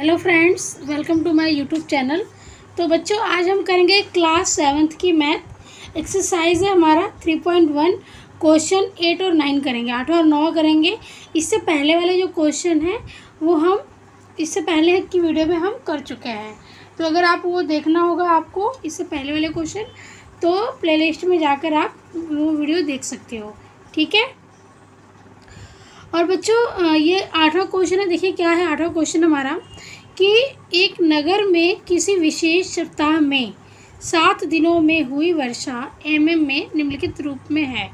Hello friends, welcome to my YouTube channel. तो बच्चों, आज हम करेंगे क्लास 7th की मैथ एक्सरसाइज है हमारा 3.1। क्वेश्चन 8 और 9 करेंगे, 8 और 9 करेंगे। इससे पहले वाले जो क्वेश्चन हैं वो हम इससे पहले की वीडियो में हम कर चुके हैं। तो अगर आप वो देखना होगा आपको इससे पहले वाले क्वेश्चन, तो प्लेलिस्ट में जाकर आप वो वीडियो देख सकते हो। ठीक है। और बच्चों, ये 8वां क्वेश्चन है। देखिए क्या है 8वां क्वेश्चन हमारा, कि एक नगर में किसी विशेष सप्ताह में 7 दिनों में हुई वर्षा mm में निम्नलिखित रूप में है।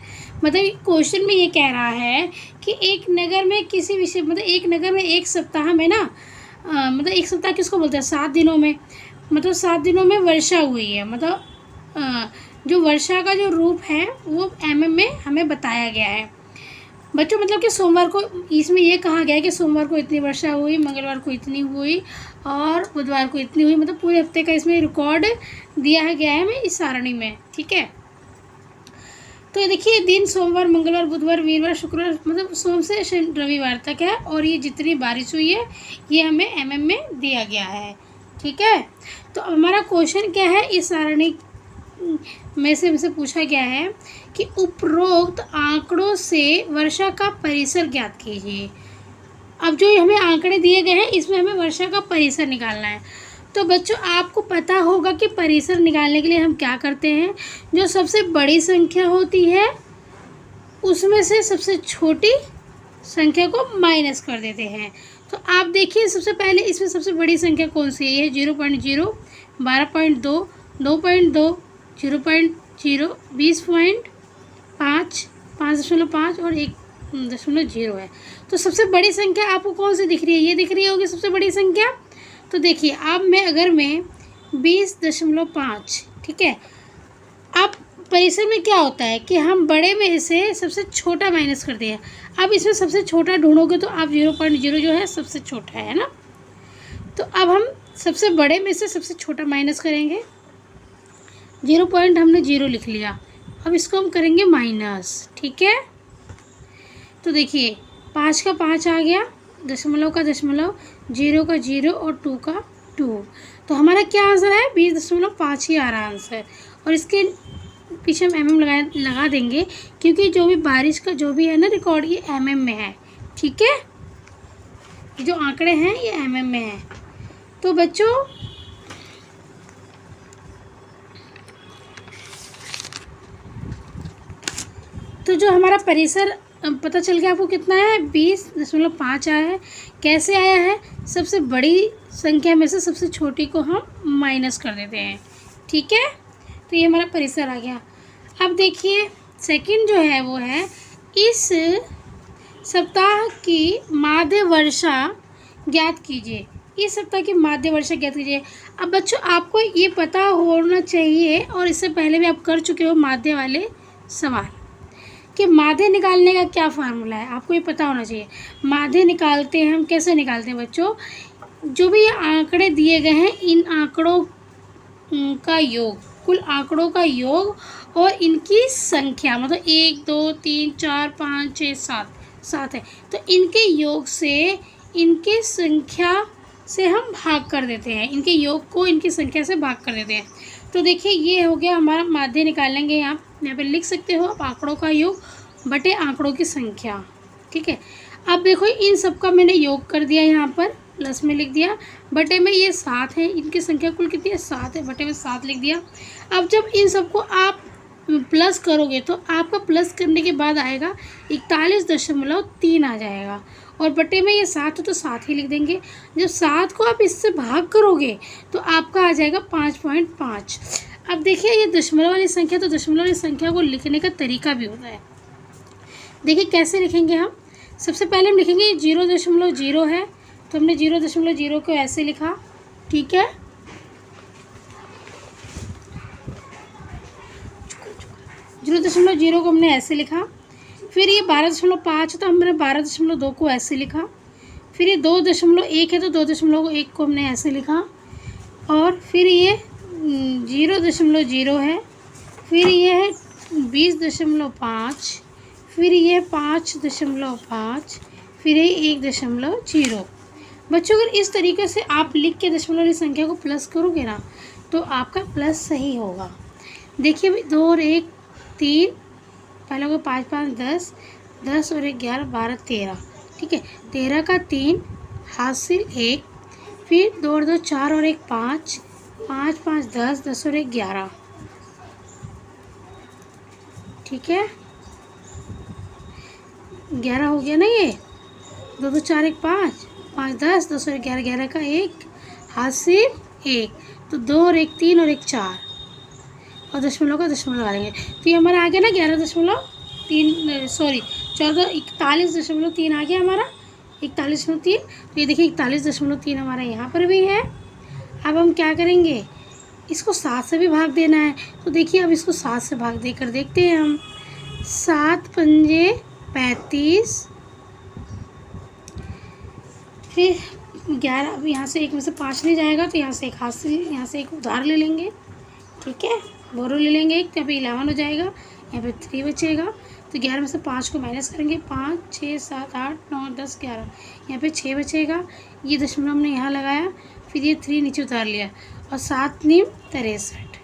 मतलब क्वेश्चन में ये कह रहा है कि एक नगर में किसी विशेष एक नगर में एक सप्ताह में ना मतलब एक सप्ताह किसको बोलते हैं, 7 दिनों में। मतलब 7 दिनों में वर्षा हुई है। मतलब जो वर्षा का जो रूप है वो mm में हमें बताया गया है बच्चों। मतलब कि सोमवार को इसमें ये कहा गया है कि सोमवार को इतनी वर्षा हुई, मंगलवार को इतनी हुई और बुधवार को इतनी हुई। मतलब पूरे हफ्ते का इसमें रिकॉर्ड दिया गया है हमें इस सारणी में। ठीक है। तो ये देखिए, दिन सोमवार, मंगलवार, बुधवार, वीरवार, शुक्रवार, मतलब सोम से रविवार तक है। और ये जितनी बारिश हुई है ये हमें mm में दिया गया है। ठीक है। तो हमारा क्वेश्चन क्या है, इस सारणी में से हमसे पूछा गया है कि उपरोक्त आंकड़ों से वर्षा का परिसर ज्ञात कीजिए। अब जो हमें आंकड़े दिए गए हैं इसमें हमें वर्षा का परिसर निकालना है। तो बच्चों, आपको पता होगा कि परिसर निकालने के लिए हम क्या करते हैं, जो सबसे बड़ी संख्या होती है उसमें से सबसे छोटी संख्या को माइनस कर देते हैं। तो आप देखिए, सबसे पहले इसमें सबसे बड़ी संख्या कौन सी है, 0.0, 12.2, 2.2, 0.0, 20.5, 5.5 और 1.0 है। तो सबसे बड़ी संख्या आपको कौन सी दिख रही है, ये दिख रही होगी सबसे बड़ी संख्या। तो देखिए, अब मैं 20.5, ठीक है। अब परिसर में क्या होता है कि हम बड़े में से सबसे छोटा माइनस कर दिया। अब इसमें सबसे छोटा ढूंढोगे तो आप 0.0 जो है सबसे छोटा है ना। तो अब हम सबसे बड़े में से सबसे छोटा माइनस करेंगे। 0.0 लिख लिया। अब इसको हम करेंगे माइनस। ठीक है। तो देखिए, 5 का 5 आ गया, दशमलव का दशमलव, 0 का 0 और 2 का 2। तो हमारा क्या आंसर है, 20.5 ही आ रहा आंसर। और इसके पीछे हम mm लगा देंगे, क्योंकि जो भी बारिश का जो भी है ना रिकॉर्ड, ये mm में है। ठीक है। ये जो आंकड़े हैं ये mm में है। तो बच्चों, तो जो हमारा परिसर पता चल गया आपको कितना है, 20.5 आया है। कैसे आया है, सबसे बड़ी संख्या में से सबसे छोटी को हम माइनस कर देते हैं। ठीक है। तो ये हमारा परिसर आ गया। अब देखिए, सेकंड जो है वो है, इस सप्ताह की माध्य वर्षा ज्ञात कीजिए। इस सप्ताह की माध्य वर्षा ज्ञात कीजिए। अब बच्चों, आपको ये पता होना चाहिए, और इससे पहले भी आप कर चुके हो माध्य वाले सवाल, कि माध्य निकालने का क्या फार्मूला है, आपको ये पता होना चाहिए। माध्य निकालते हैं हम, कैसे निकालते हैं बच्चों, जो भी आंकड़े दिए गए हैं इन आंकड़ों का योग, कुल आंकड़ों का योग और इनकी संख्या, मतलब 1, 2, 3, 4, 5, 6, 7 है। तो इनके योग से, इनके संख्या से हम भाग कर देते हैं, इनके योग को इनकी संख्या से भाग कर देते हैं। तो देखिए, ये हो गया हमारा माध्य निकालेंगे। यहाँ पे लिख सकते हो आप, आंकड़ों का योग बटे आंकड़ों की संख्या। ठीक है। अब देखो, इन सब का मैंने योग कर दिया, यहाँ पर प्लस में लिख दिया, बटे में ये 7 है, इनकी संख्या कुल कितनी है, 7 है, बटे में 7 लिख दिया। अब जब इन सबको आप प्लस करोगे तो आपका प्लस करने के बाद आएगा 41.3 आ जाएगा, और बटे में ये 7 है तो 7 ही लिख देंगे। जब 7 को आप इससे भाग करोगे तो आपका आ जाएगा 5.5। अब देखिए, ये दशमलव वाली संख्या, तो दशमलव वाली संख्या को लिखने का तरीका भी होता है। देखिए कैसे लिखेंगे हम। सबसे पहले हम लिखेंगे 0.0 है, तो हमने 0.0 को ऐसे लिखा। ठीक है। 0.0 को हमने ऐसे लिखा। फिर ये 12.5 है तो हमने 12.2 को ऐसे लिखा। फिर ये 2.1 है तो 2.1 को हमने ऐसे लिखा। और फिर ये 0.0 है, फिर ये है 20.5, फिर ये 5.5, फिर ये 1.0। बच्चों अगर इस तरीके से आप लिख के दशमलव वाली संख्या को प्लस करोगे ना तो आपका प्लस सही होगा। देखिए भाई 2 और 1 3, पहले को 5 5 10, 10 और 1 11 12 13, ठीक है। 13 का 3 हासिल 1, फिर 2 और 2 4 और 1 5, 5 5 10, 10 और 1 11, ठीक है। 11 हो गया ना ये, 2 2 4 1 5, 5 10, 10 और 1 11, 11 का 1 हासिल 1, तो 2 और 1 3 और 1 4, और दशमलव का दशमलव लगा लेंगे तो ये हमारा आ गया ना 11.3, सॉरी 41.3 आ गया हमारा, 41.3। तो ये देखिए 41.3 हमारा यहाँ पर भी है। अब हम क्या करेंगे, इसको 7 से भी भाग देना है। तो देखिए अब इसको 7 से भाग देकर देखते हैं हम। 7 पंजे 35, फिर 11, अब यहाँ से 1 में से 5 नहीं जाएगा तो यहाँ से 1 हासिल, यहाँ से 1 उधार ले लेंगे, ठीक है, बोरो ले लेंगे 1, तो यहाँ पे 11 हो जाएगा, यहाँ पे 3 बचेगा। तो 11 में से 5 को माइनस करेंगे, 5 6 7 8 9 10 11, यहाँ पे 6 बचेगा। ये दशमलव हमने यहाँ लगाया, फिर ये 3 नीचे उतार लिया, और 7 9 63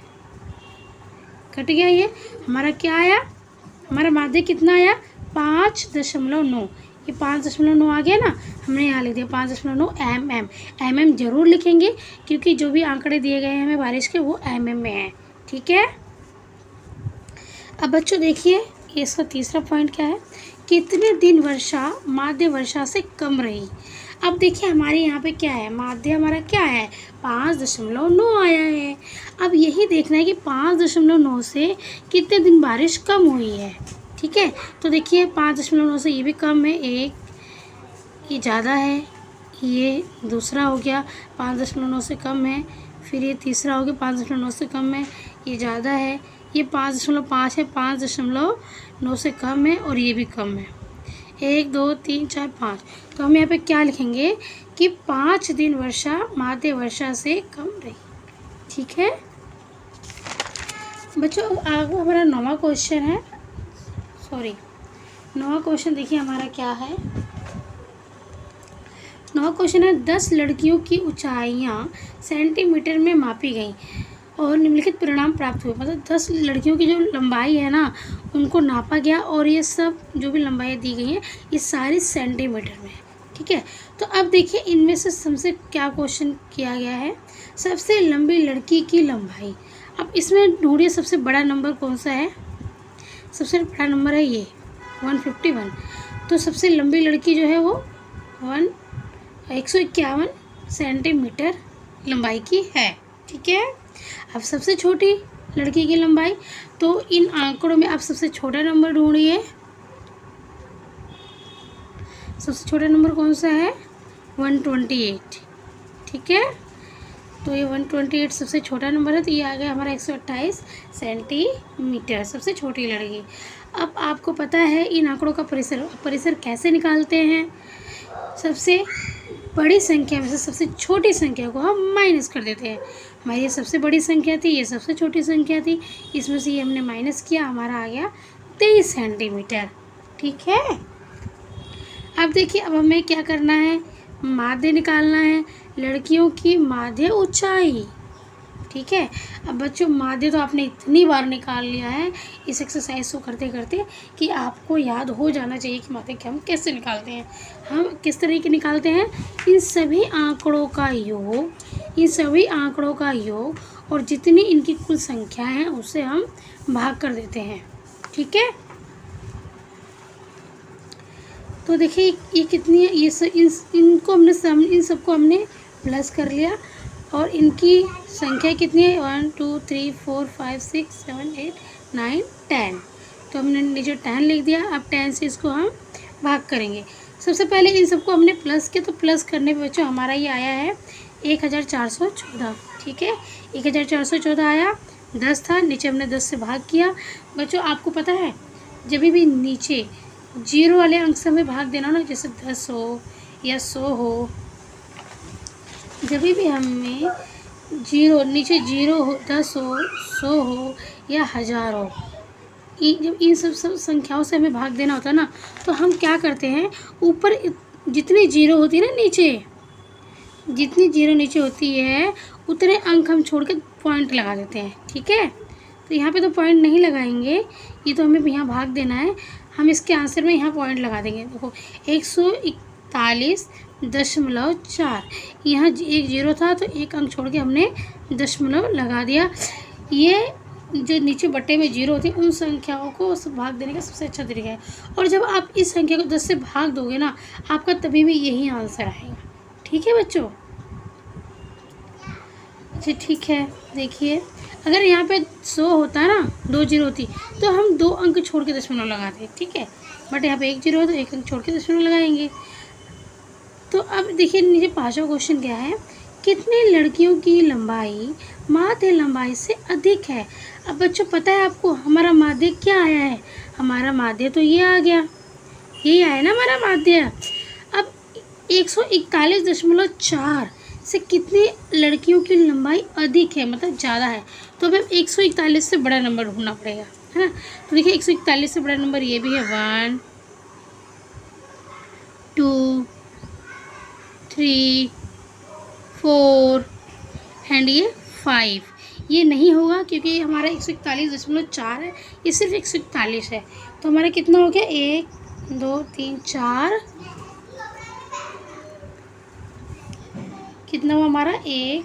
कट गया। ये हमारा क्या आया, हमारा माध्य कितना आया 5.9, ये 5.9 आ गया ना, हमने यहाँ लिख दिया 5.9 mm जरूर लिखेंगे क्योंकि जो भी आंकड़े दिए गए हैं हमें बारिश के वो mm में हैं, ठीक है। अब बच्चों देखिए ये इसका तीसरा पॉइंट क्या है, कितने दिन वर्षा माध्य वर्षा से कम रही। अब देखिए हमारे यहाँ पे क्या है, माध्य हमारा क्या है 5.9 आया है। अब यही देखना है कि 5.9 से कितने दिन बारिश कम हुई है, ठीक है। तो देखिए 5.9 से ये भी कम है, 1 ये ज़्यादा है, ये दूसरा हो गया 5.9 से कम है, फिर ये तीसरा हो गया 5.9 से कम है, ये ज़्यादा है, ये 5.5 है, 5.9 से कम है, और ये भी कम है, 1 2 3 4 5। तो हम यहाँ पे क्या लिखेंगे कि 5 दिन वर्षा माध्य वर्षा से कम रही, ठीक है। बच्चों आगे हमारा 9वां क्वेश्चन है, सॉरी 9वां क्वेश्चन देखिए हमारा क्या है। 9वां क्वेश्चन है 10 लड़कियों की ऊंचाइयाँ सेंटीमीटर में मापी गई और निम्नलिखित परिणाम प्राप्त हुए। मतलब 10 लड़कियों की जो लंबाई है ना उनको नापा गया और ये सब जो भी लंबाई दी गई है ये सारी सेंटीमीटर में है, ठीक है। तो अब देखिए इनमें से हमसे क्या क्वेश्चन किया गया है, सबसे लंबी लड़की की लंबाई। अब इसमें ढूंढिए सबसे बड़ा नंबर कौन सा है, सबसे बड़ा नंबर है ये 151। तो सबसे लंबी लड़की जो है वो 151 सेंटीमीटर लंबाई की है, ठीक है। अब सबसे छोटी लड़की की लंबाई, तो इन आंकड़ों में आप सबसे छोटा नंबर ढूंढिए। सबसे छोटा नंबर कौन सा है 128, ठीक है। तो ये 128 सबसे छोटा नंबर है, तो ये आ गया हमारा 128 सेंटीमीटर, सबसे छोटी लड़की। अब आपको पता है इन आंकड़ों का परिसर कैसे निकालते हैं, सबसे बड़ी संख्या में से सबसे छोटी संख्या को हम माइनस कर देते हैं। हमारी ये सबसे बड़ी संख्या थी, ये सबसे छोटी संख्या थी, इसमें से ये हमने माइनस किया, हमारा आ गया 23 सेंटीमीटर, ठीक है। अब देखिए अब हमें क्या करना है, माध्य निकालना है, लड़कियों की माध्य ऊंचाई, ठीक है। अब बच्चों माध्य तो आपने इतनी बार निकाल लिया है इस एक्सरसाइज को करते करते कि आपको याद हो जाना चाहिए कि माध्य के हम कैसे निकालते हैं। हम किस तरीके निकालते हैं, इन सभी आंकड़ों का योग, इन सभी आंकड़ों का योग और जितनी इनकी कुल संख्या है उससे हम भाग कर देते हैं, ठीक है। तो देखिए ये कितनी है, ये इनको हमने इन सबको हमने प्लस कर लिया और इनकी संख्या कितनी है 1 2 3 4 5 6 7 8 9 10। तो हमने नीचे 10 लिख दिया। अब 10 से इसको हम भाग करेंगे। सबसे पहले इन सबको हमने प्लस किया, तो प्लस करने पे बच्चों हमारा ये आया है 1414, ठीक है। 1414 आया, 10 था, नीचे हमने 10 से भाग किया। बच्चों आपको पता है जब भी नीचे जीरो वाले अंक से हमें भाग देना ना, जैसे 10 हो या 100 हो, जब भी हमें जीरो नीचे जीरो हो, 10 हो, 100 हो या 1000 हो, जब इन सब संख्याओं से हमें भाग देना होता है ना, तो हम क्या करते हैं, ऊपर जितनी जीरो होती है ना नीचे, जितनी जीरो नीचे होती है उतने अंक हम छोड़ के पॉइंट लगा देते हैं, ठीक है। तो यहाँ पे तो पॉइंट नहीं लगाएंगे, ये तो हमें यहाँ भाग देना है, हम इसके आंसर में यहाँ पॉइंट लगा देंगे। देखो 141.4, यहाँ एक जीरो था तो एक अंक छोड़ के हमने दशमलव लगा दिया। ये जो नीचे बट्टे में जीरो होती है उन संख्याओं को भाग देने का सबसे अच्छा तरीका है। और जब आप इस संख्या को 10 से भाग दोगे ना, आपका तभी भी यही आंसर आएगा, ठीक है बच्चों। अच्छा ठीक है, देखिए अगर यहाँ पे 100 होता ना, 2 जीरो होती तो हम 2 अंक छोड़ के दशमलव लगाते, ठीक है। बट यहाँ पे 1 जीरो है तो 1 अंक छोड़ के दशमलव लगाएंगे। तो अब देखिए नीचे 5वां क्वेश्चन क्या है, कितनी लड़कियों की लंबाई माध्य लंबाई से अधिक है। अब बच्चों पता है आपको हमारा माध्य क्या आया है, हमारा माध्य तो ये आ गया, यही आया ना हमारा माध्य। अब 141.4 से कितनी लड़कियों की लंबाई अधिक है, मतलब ज़्यादा है, तो हमें 141 से बड़ा नंबर ढूंढना पड़ेगा, है ना। तो देखिए 141 से बड़ा नंबर ये भी है, 1 2 3 4 एंड ये 5। ये नहीं होगा क्योंकि हमारा 141.4 है, ये सिर्फ 141 है। तो हमारा कितना हो गया, 1 2 3 4, कितना हुआ हमारा, 1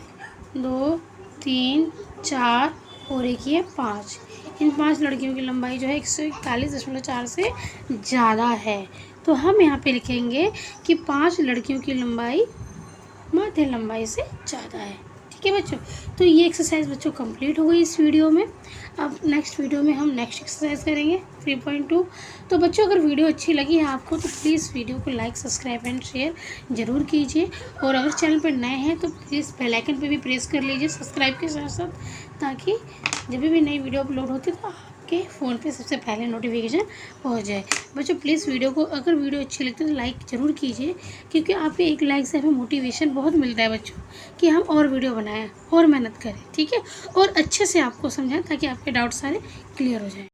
2 3 4 और एक ये 5। इन 5 लड़कियों की लंबाई जो है 141.4 से ज़्यादा है। तो हम यहाँ पे लिखेंगे कि 5 लड़कियों की लंबाई माध्य लंबाई से ज़्यादा है, ठीक है बच्चों। तो ये एक्सरसाइज बच्चों कंप्लीट हो गई इस वीडियो में। अब नेक्स्ट वीडियो में हम नेक्स्ट एक्सरसाइज करेंगे 3.2। तो बच्चों अगर वीडियो अच्छी लगी है आपको तो प्लीज़ वीडियो को लाइक सब्सक्राइब एंड शेयर ज़रूर कीजिए। और अगर चैनल पर नए हैं तो प्लीज़ बेल आइकन पे भी प्रेस कर लीजिए सब्सक्राइब के साथ साथ, ताकि जब भी नई वीडियो अपलोड होती है तो आपके फ़ोन पे सबसे पहले नोटिफिकेशन पहुंच जाए। बच्चों प्लीज़ वीडियो को अगर वीडियो अच्छी लगती है तो लाइक ज़रूर कीजिए, क्योंकि आपके एक लाइक से हमें मोटिवेशन बहुत मिलता है बच्चों कि हम और वीडियो बनाएं और मेहनत करें, ठीक है, और अच्छे से आपको समझाएं ताकि आपके डाउट सारे क्लियर हो जाएं।